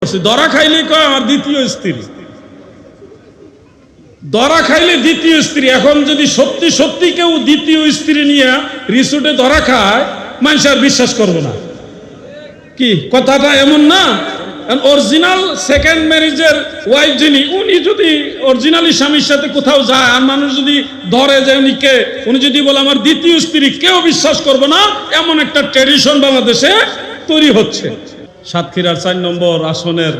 করছি, ধরা খাইলে কয় আমার দ্বিতীয় স্ত্রী, ধরা খাইলে দ্বিতীয় স্ত্রী। এখন যদি সত্যি সত্যি কেউ দ্বিতীয় স্ত্রী নিয়ে রিসোর্টে ধরা খায়, মানুষ আর বিশ্বাস করবে না। কি কথাটা এমন না? অরিজিনাল সেকেন্ড ম্যারেজের ওয়াইফ যিনি, উনি যদি অরিজিনালি স্বামীর সাথে কোথাও যায় আর মানুষ যদি ধরে যে উনি যদি বলে আমার দ্বিতীয় স্ত্রী, কেউ বিশ্বাস করবে না। এমন একটা ট্র্যাডিশন বাংলাদেশে তৈরি হচ্ছে। সাতক্ষীরার 4 নম্বর আসনের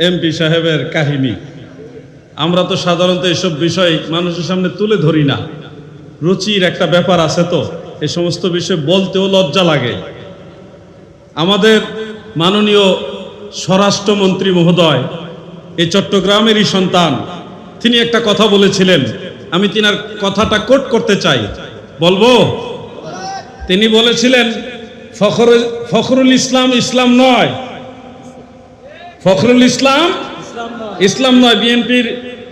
এমপি সাহেবের কাহিনী, আমরা তো সাধারণত এসব বিষয় মানুষের সামনে তুলে ধরি না। রুচির একটা ব্যাপার আছে, তো এই সমস্ত বিষয় বলতেও লজ্জা লাগে। আমাদের মাননীয় স্বরাষ্ট্রমন্ত্রী মহোদয়, এই চট্টগ্রামেরই সন্তান, তিনি একটা কথা বলেছিলেন, আমি তিনার কথাটা কোট করতে চাই, বলবো? তিনি বলেছিলেন ফখরুল ইসলাম ইসলাম নয়, ফখরুল ইসলাম ইসলাম নয়। বিএনপির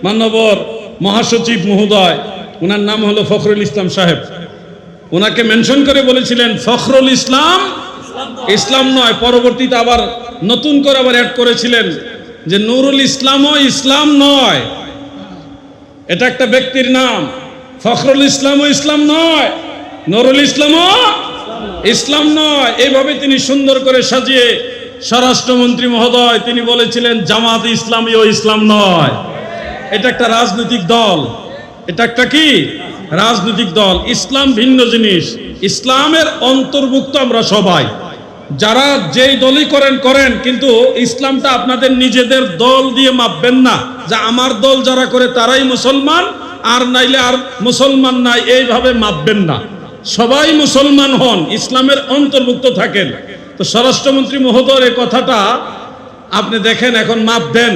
মাননীয় মহাসচিব মহোদয়, ওনার নাম হলো ফখরুল ইসলাম সাহেব, ওনাকে মেনশন করে বলেছিলেন ফখরুল ইসলাম ইসলাম নয়। পরবর্তীতে আবার নতুন করে আবার অ্যাড করেছিলেন যে নুরুল ইসলামও ইসলাম নয়, এটা একটা ব্যক্তির নাম। ফখরুল ইসলামও ইসলাম নয়, নুরুল ইসলামও ইসলাম নয়। এইভাবে তিনি সুন্দর করে সাজিয়ে স্বরাষ্ট্রমন্ত্রী মহোদয় তিনি বলেছিলেন জামাত ইসলামীও ইসলাম নয়, এটা একটা রাজনৈতিক দল, এটা একটা কি রাজনৈতিক দল। ইসলাম ভিন্ন জিনিস, ইসলামের অন্তর্ভুক্ত আমরা সবাই। যারা যেই দলই করেন, কিন্তু ইসলামটা আপনাদের নিজেদের দল দিয়ে মাপবেন না, যে আমার দল যারা করে তারাই মুসলমান, আর নাইলে আর মুসলমান নাই, এইভাবে মাপবেন না। সবাই মুসলমান হন, ইসলামের অন্তর্ভুক্ত থাকেন। তো স্বরাষ্ট্রমন্ত্রী মহোদয়ের এই কথাটা আপনি দেখেন, এখন মাপ দেন।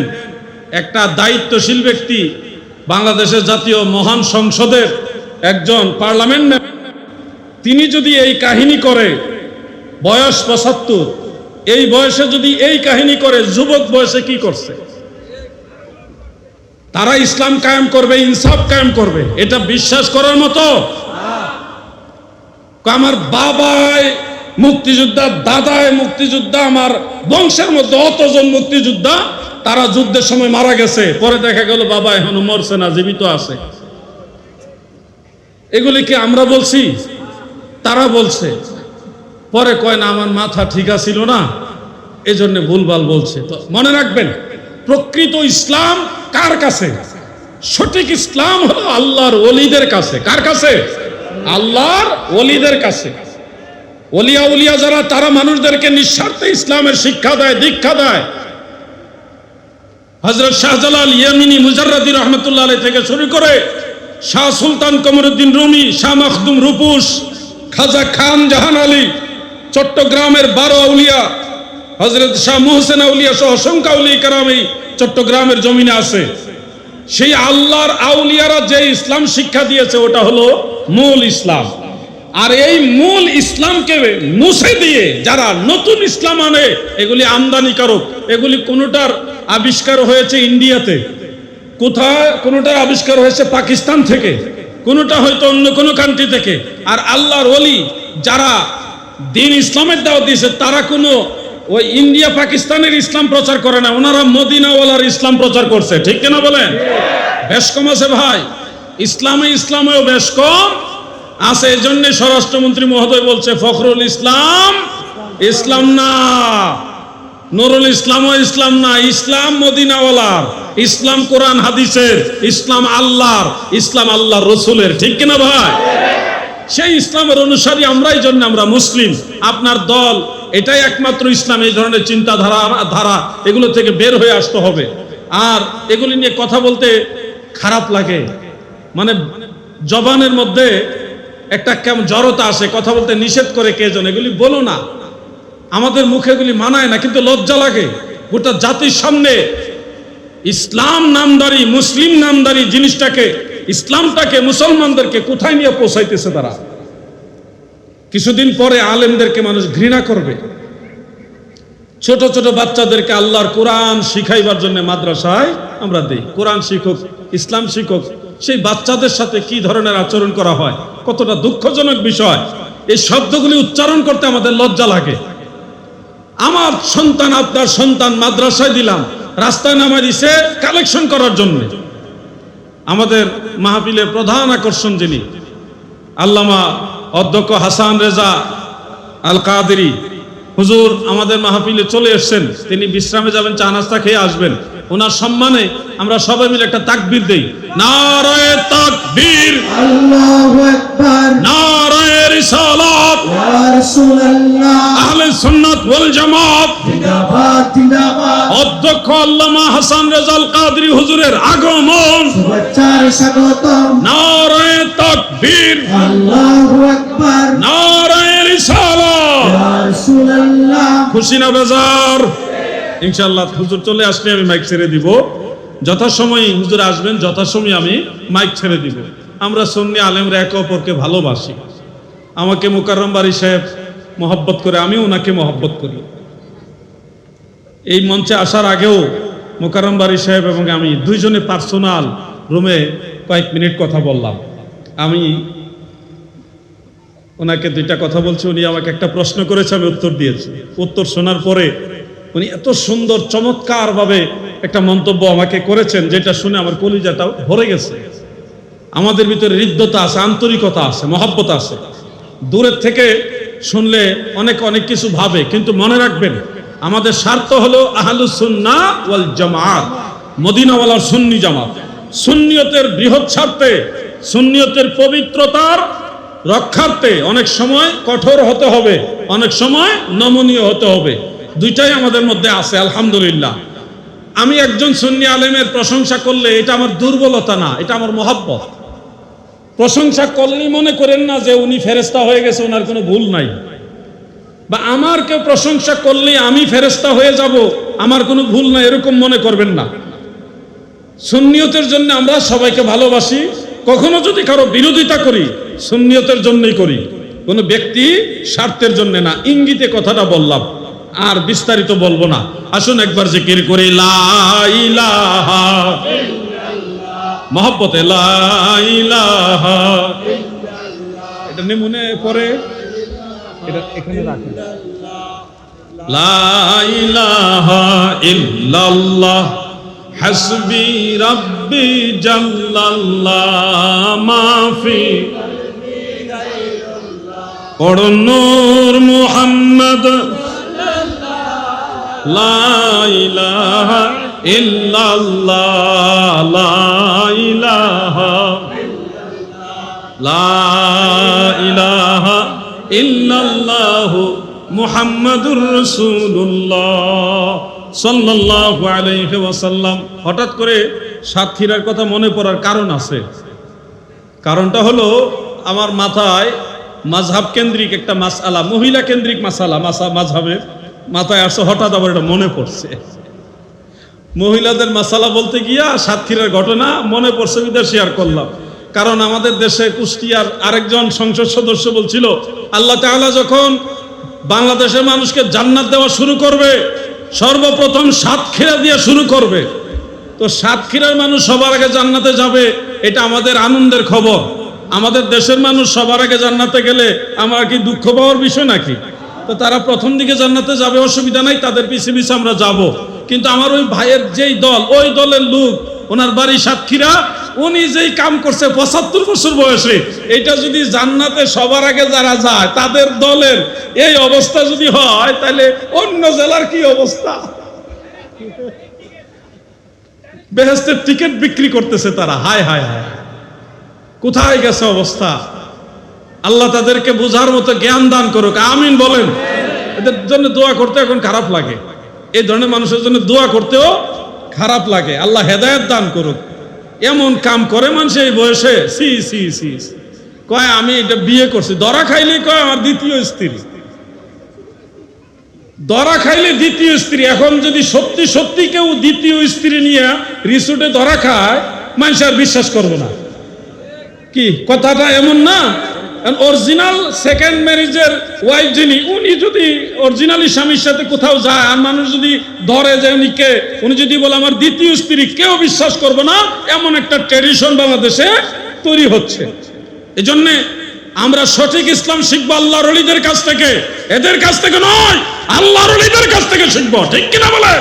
একটা দায়িত্বশীল ব্যক্তি, বাংলাদেশের জাতীয় মহান সংসদের একজন পার্লামেন্ট মেম্বার, তিনি যদি এই কাহিনী করে, বয়স 75, এই বয়সে যদি এই কাহিনী করে, যুবক বয়সে কি করছে? তারা ইসলাম কায়েম করবে, ইনসাফ কায়েম করবে, এটা বিশ্বাস করার মতো? আমার বাবায় মুক্তিযোদ্ধা, দাদায় মুক্তিযোদ্ধা, আমার বংশের মধ্যে অতজন মুক্তিযোদ্ধা, তারা যুদ্ধের সময় মারা গেছে, পরে দেখা গেল বাবা এখনো মরছে না, জীবিত আছে। এগুলি কি আমরা বলছি? তারা বলছে। পরে কয় না আমার মাথা ঠিক ছিল না, এজন্য ভুলভাল বলছে। তো মনে রাখবেন, প্রকৃত ইসলাম কার কাছে? সঠিক ইসলাম হলো আল্লাহর ওলিদের কাছে। কার কাছে? আল্লাহর ওলিদের কাছে। ওলিয়া উলিয়া যারা, তারা মানুষদেরকে নিঃস্বার্থে ইসলামের শিক্ষা দেয়, দীক্ষা দেয়। হযরত শাহজালাল ইয়ামিনী মুজাররাদি রহমতুল্লাহ আলাইহি থেকে শুরু করে শাহ সুলতান কমরুদ্দিন রুমি, শাহ মখদুম রূপুস, খাজা খান জাহান আলী, চট্টগ্রামের 12 আউলিয়া, হযরত শাহ মুহসিন আউলিয়া সহ অসংখ্য আউলিয়া কেরাম এই চট্টগ্রামের জমিনে আছে। সেই আল্লাহর আউলিয়ারা যে ইসলাম শিক্ষা দিয়েছে, ওটা হলো মূল ইসলাম। আর এই মূল ইসলামকে মুছে দিয়ে যারা নতুন ইসলাম আনে, এগুলি আমদানিকারক। এগুলি কোনোটার আবিষ্কার হয়েছে ইন্ডিয়াতে, কোথায় কোনোটার আবিষ্কার হয়েছে পাকিস্তান থেকে, কোনোটা হয়তো অন্য কোনো কান্ট্রি থেকে। আর আল্লাহর ওলি যারা দিন ইসলামের দাওয়াত দিয়েছে, তারা কোনো ওই ইন্ডিয়া পাকিস্তানের ইসলাম প্রচার করে না, ওনারা মদিনাওয়ালার ইসলাম প্রচার করছে। ঠিক কিনা বলেন? বেশ কম আছে ভাই, ইসলামেও বেশ কম আছে। এই জন্য স্বরাষ্ট্রমন্ত্রী মহোদয় বলছে ফখরুল ইসলাম ইসলাম না, নুরুল ইসলামও ইসলাম না। ইসলাম মদিনাওয়ালার, ইসলাম কোরআন হাদিসের, ইসলাম আল্লাহর, ইসলাম আল্লাহর রসুলের। ঠিক কিনা ভাই? সেই ইসলামের অনুসারী আমরা, এই জন্য আমরা মুসলিম। আপনার দল, এটাই একমাত্র ইসলাম। এই ধরনের চিন্তাধারা এগুলো থেকে বের হয়ে আসতে হবে। আর এগুলি নিয়ে কথা বলতে খারাপ লাগে, মানে জবানের মধ্যে একটা কেমন জড়তা আসে, কথা বলতে নিষেধ করে কে যেন। এগুলি বলো না, আমাদের মুখে এগুলি মানায় না, কিন্তু লজ্জা লাগে। গোটা জাতির সামনে ইসলাম নামদারি, মুসলিম নামদারি জিনিসটাকে, ইসলামটাকে, মুসলমানদেরকে কোথায় নিয়ে পৌঁছাইতেছে তারা। কিছুদিন পরে আলেমদেরকে মানুষ ঘৃণা করবে। ছোট ছোট বাচ্চাদেরকে আল্লাহর কোরআন শিখাইবার জন্য মাদ্রাসায় আমরা দেই, কোরআন শিক্ষক, ইসলাম শিক্ষক। সেই বাচ্চাদের সাথে কি ধরনের আচরণ করা হয়, কতটা দুঃখজনক বিষয়। এই শব্দগুলি উচ্চারণ করতে আমাদের লজ্জা লাগে। আমার সন্তান আপনার সন্তান মাদ্রাসায় দিলাম, রাস্তায় নামায় দিছে কালেকশন করার জন্য। আমাদের মাহফিলের প্রধান আকর্ষণ যিনি আল্লামা অধ্যক্ষ হাসান রেজা আল কাদেরী হুজুর আমাদের মাহফিলে চলে এসেছেন। তিনি বিশ্রামে যাবেন, চা নাস্তা খেয়ে আসবেন। ওনার সম্মানে আমরা সবাই মিলে একটা তাকবীর দেই। নারায়ে তাকবীর, আল্লাহু আকবার, নারায়ে রিসালাত, ইয়া রাসূলুল্লাহ, আহলে সুন্নাত ওয়াল জামাত জিন্দাবাদ জিন্দাবাদ। অধ্যক্ষ আল্লামা হাসান রেজা আল কাদেরী হুজুরের আগমন, শুভেচ্ছার স্বাগতম। নারায়ে তাকবীর, আল্লাহু আকবার, নারায়ে রিসালাত। ইয়া রাসূলুল্লাহ। খুশি না বেজার? ইনশাআল্লাহ হুজুর চলে আসলে আমি মাইক ছেড়ে দিব। যথাসময়ে হুজুর আসবেন, যথাসময়ে আমি মাইক ছেড়ে দিব। আমরা সুন্নি আলেমরা একে অপরকে ভালোবাসি। আমাকে মোকাররম বারী সাহেব মহব্বত করে, আমিও ওনাকে মহব্বত করি। এই মঞ্চে আসার আগেও মোকাররম বারী সাহেব এবং আমি দুইজনে পার্সোনাল রুমে কয়েক মিনিট কথা বললাম। আমি ওনাকে দুইটা কথা বলছি, উনি আমাকে একটা প্রশ্ন করেছে, আমি উত্তর দিয়েছি। উত্তর শোনার পরে উনি এত সুন্দর চমৎকার ভাবে একটা মন্তব্য আমাকে করেছেন, যেটা শুনে আমার কলিজাটা ভরে গেছে। আমাদের ভিতরে হৃদ্যতা আছে, আন্তরিকতা আছে, মহব্বত আছে। দূরের থেকে শুনলে অনেক অনেক কিছু ভাবে, কিন্তু মনে রাখবেন আমাদের স্বার্থ হলো আহলুস সুন্নাহ ওয়াল জামাত, মদিনাওয়ালার সুন্নি জামাত। সুন্নিয়তের বৃহৎ স্বার্থে, সুন্নিয়তের পবিত্রতার রক্ষার্থে অনেক সময় কঠোর হতে হবে, অনেক সময় নমনীয় হতে হবে। দুইটাই আমাদের মধ্যে আছে আলহামদুলিল্লাহ। আমি একজন সুন্নি আলেমের প্রশংসা করলে এটা আমার দুর্বলতা না, এটা আমার মহব্বত। প্রশংসা করলেই মনে করেন না যে উনি ফেরেশতা হয়ে গেছে, ওনার কোনো ভুল নাই। বা আমার কেউ প্রশংসা করলেই আমি ফেরেশতা হয়ে যাব, আমার কোনো ভুল নাই, এরকম মনে করবেন না। সুন্নিয়তের জন্য আমরা সবাইকে ভালোবাসি। কখনো যদি কারো বিরোধিতা করি, সুন্নিয়তের জন্যই করি, কোনো ব্যক্তি স্বার্থের জন্য না। ইঙ্গিতে কথাটা বললাম, আর বিস্তারিত বলবো না। আসুন একবার জিকির করি লা ইলাহা ইল্লাল্লাহ, মহব্বতে লা ইলাহা ইল্লাল্লাহ। এটা মনে পড়ে, এটা এখানে রাখেন। লা ইলাহা ইল্লাল্লাহ হাসবি রাব্বি জাল্লাল্লাহ মাফি পড়ো নূর মুহাম্মদ লা ইলাহা ইল্লাল্লাহ, লা ইলাহা লা ইলাহা ইল্লাল্লাহ মুহাম্মাদুর রাসূলুল্লাহ সাল্লাল্লাহু আলাইহি ওয়াসাল্লাম। হঠাৎ করে সাতক্ষীরার কথা মনে পড়ার কারণ আছে। কারণটা হলো আমার মাথায় মাযহাব কেন্দ্রিক একটা মাসআলা, মহিলা কেন্দ্রিক মাসআলা মাযহাবের মাথায় আসছে, হঠাৎ আবার এটা মনে পড়ছে। মহিলাদের মাসআলা বলতে গিয়া সাতক্ষীরার ঘটনা মনে পড়ছে, বিধায় শেয়ার করলাম। কারণ আমাদের দেশে কুষ্টিয়ার আরেকজন সংসদ সদস্য বলছিল, আল্লাহ তাআলা যখন বাংলাদেশের মানুষকে জান্নাত দেওয়া শুরু করবে, সর্বপ্রথম সাতক্ষীরা দিয়ে শুরু করবে। তো সাতক্ষীরার মানুষ সবার আগে জান্নাতে যাবে, এটা আমাদের আনন্দের খবর। আমাদের দেশের মানুষ সবার আগে জান্নাতে গেলে আমার কি দুঃখ পাওয়ার বিষয় নাকি? তো তারা প্রথম দিকে জান্নাতে যাবে, অসুবিধা নাই, তাদের পিছে পিছে আমরা যাব। কিন্তু আমার ওই ভাইয়ের যেই দল, ওই দলের লোক, ওনার বাড়ি সাতক্ষীরা, উনি যেই কাম করছে ৭৫ বছর বয়সে, এটা যদি জান্নাতে সবার আগে যারা যায় তাদের দলের এই অবস্থা যদি হয়, তাহলে অন্য জেলার কি অবস্থা? বেহেশতের টিকিট বিক্রি করতেছে তারা। হায় হায় হায়, কোথায় গেছে অবস্থা? আল্লাহ তাদেরকে বোঝার মতো জ্ঞান দান করুক, আমিন বলেন। এদের জন্য দোয়া করতে এখন খারাপ লাগে, এই ধরনের মানুষের জন্য দোয়া করতেও খারাপ লাগে। আল্লাহ হেদায়েত দান করুক। এমন কাম করে মানুষ এই বয়সে, সি সি সি কয় আমি এটা বিয়ে করছি, ধরা খাইলে কয় আমার দ্বিতীয় স্ত্রী, ধরা খাইলে দ্বিতীয় স্ত্রী। এখন যদি সত্যি সত্যি কেউ দ্বিতীয় স্ত্রী নিয়ে রিসোর্টে ধরা খায়, মানুষ আর বিশ্বাস করবো না। কি কথাটা এমন না? অরিজিনাল সেকেন্ড ম্যারেজের ওয়াইফ যিনি, উনি যদি অরিজিনালি স্বামীর সাথে কোথাও যায় আর মানুষ যদি ধরে যে উনি কে, উনি যদি বলে আমার দ্বিতীয় স্ত্রী, কেউ বিশ্বাস করবে না। এমন একটা ট্র্যাডিশন বাংলাদেশে তৈরি হচ্ছে। এজন্য আমরা সঠিক ইসলাম শিখবো আল্লাহর ওলিদের কাছ থেকে, এদের কাছ থেকে নয়, আল্লাহর ওলিদের কাছ থেকে শিখবো। ঠিক কিনা বলে?